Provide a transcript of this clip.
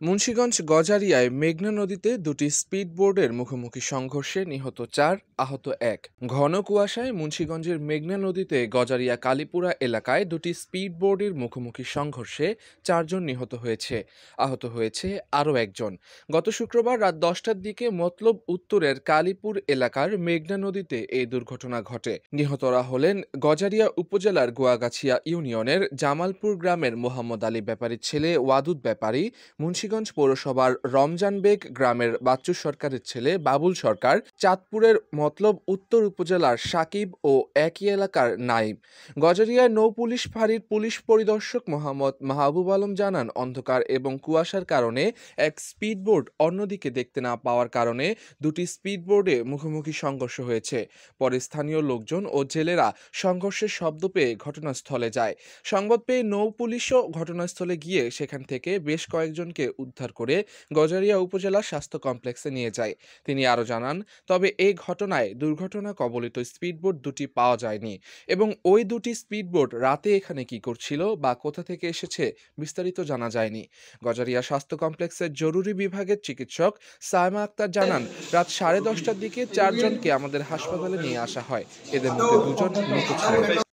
মুন্সিগঞ্জ গজারিয়ায় মেঘনা নদীতে দুটি স্পিডবোটের মুখোমুখি সংঘর্ষে নিহত ৪, আহত ১। ঘন কুয়াশায় মুন্সিগঞ্জের মেঘনা নদীতে গজারিয়া কালীপুরা এলাকায় দুটি স্পিডবোটের মুখোমুখি সংঘর্ষে ৪ জন নিহত হয়েছে, আহত হয়েছে আরও একজন। গত শুক্রবার রাত ১০টার দিকে মতলব উত্তরের কালীপুর এলাকার মেঘনা নদীতে এই দুর্ঘটনা ঘটে। নিহতরা হলেন গজারিয়া উপজেলার গোয়াগাছিয়া ইউনিয়নের জামালপুর গ্রামের মোহাম্মদ আলী ব্যাপারীর ছেলে ওয়াদুদ ব্যাপারী, মুন্সিগঞ্জ পৌরসভার রমজানবেগ গ্রামের বাচ্চু সরকারের ছেলে বাবুল সরকার, চাঁদপুরের মতলব উত্তর উপজেলার সাকিব ও একই এলাকার নাইব। গজারিয়ায় নৌ পুলিশ ফাঁড়ির পুলিশ পরিদর্শক মোহাম্মদ মাহবুব আলম জানান, অন্ধকার এবং কুয়াশার কারণে এক স্পিডবোট অন্যদিকে দেখতে না পাওয়ার কারণে দুটি স্পিডবোটে মুখোমুখি সংঘর্ষ হয়েছে। পরে স্থানীয় লোকজন ও জেলেরা সংঘর্ষের শব্দ পেয়ে ঘটনাস্থলে যায়। সংবাদ পেয়ে নৌ পুলিশও ঘটনাস্থলে গিয়ে সেখান থেকে বেশ কয়েকজনকে উদ্ধার করে গজারিয়া উপজেলা স্বাস্থ্য কমপ্লেক্সে নিয়ে যায়। তিনি আরও জানান, তবে এই ঘটনায় দুর্ঘটনা কবলিত স্পিডবোট দুটি পাওয়া যায়নি এবং ওই দুটি স্পিডবোট রাতে এখানে কি করছিল বা কোথা থেকে এসেছে বিস্তারিত জানা যায়নি। গজারিয়া স্বাস্থ্য কমপ্লেক্সের জরুরি বিভাগের চিকিৎসক সায়মা আক্তার জানান, রাত 10:30টার দিকে 4 জনকে আমাদের হাসপাতালে নিয়ে আসা হয়। এদের মধ্যে 2 জন মৃত ছিলেন।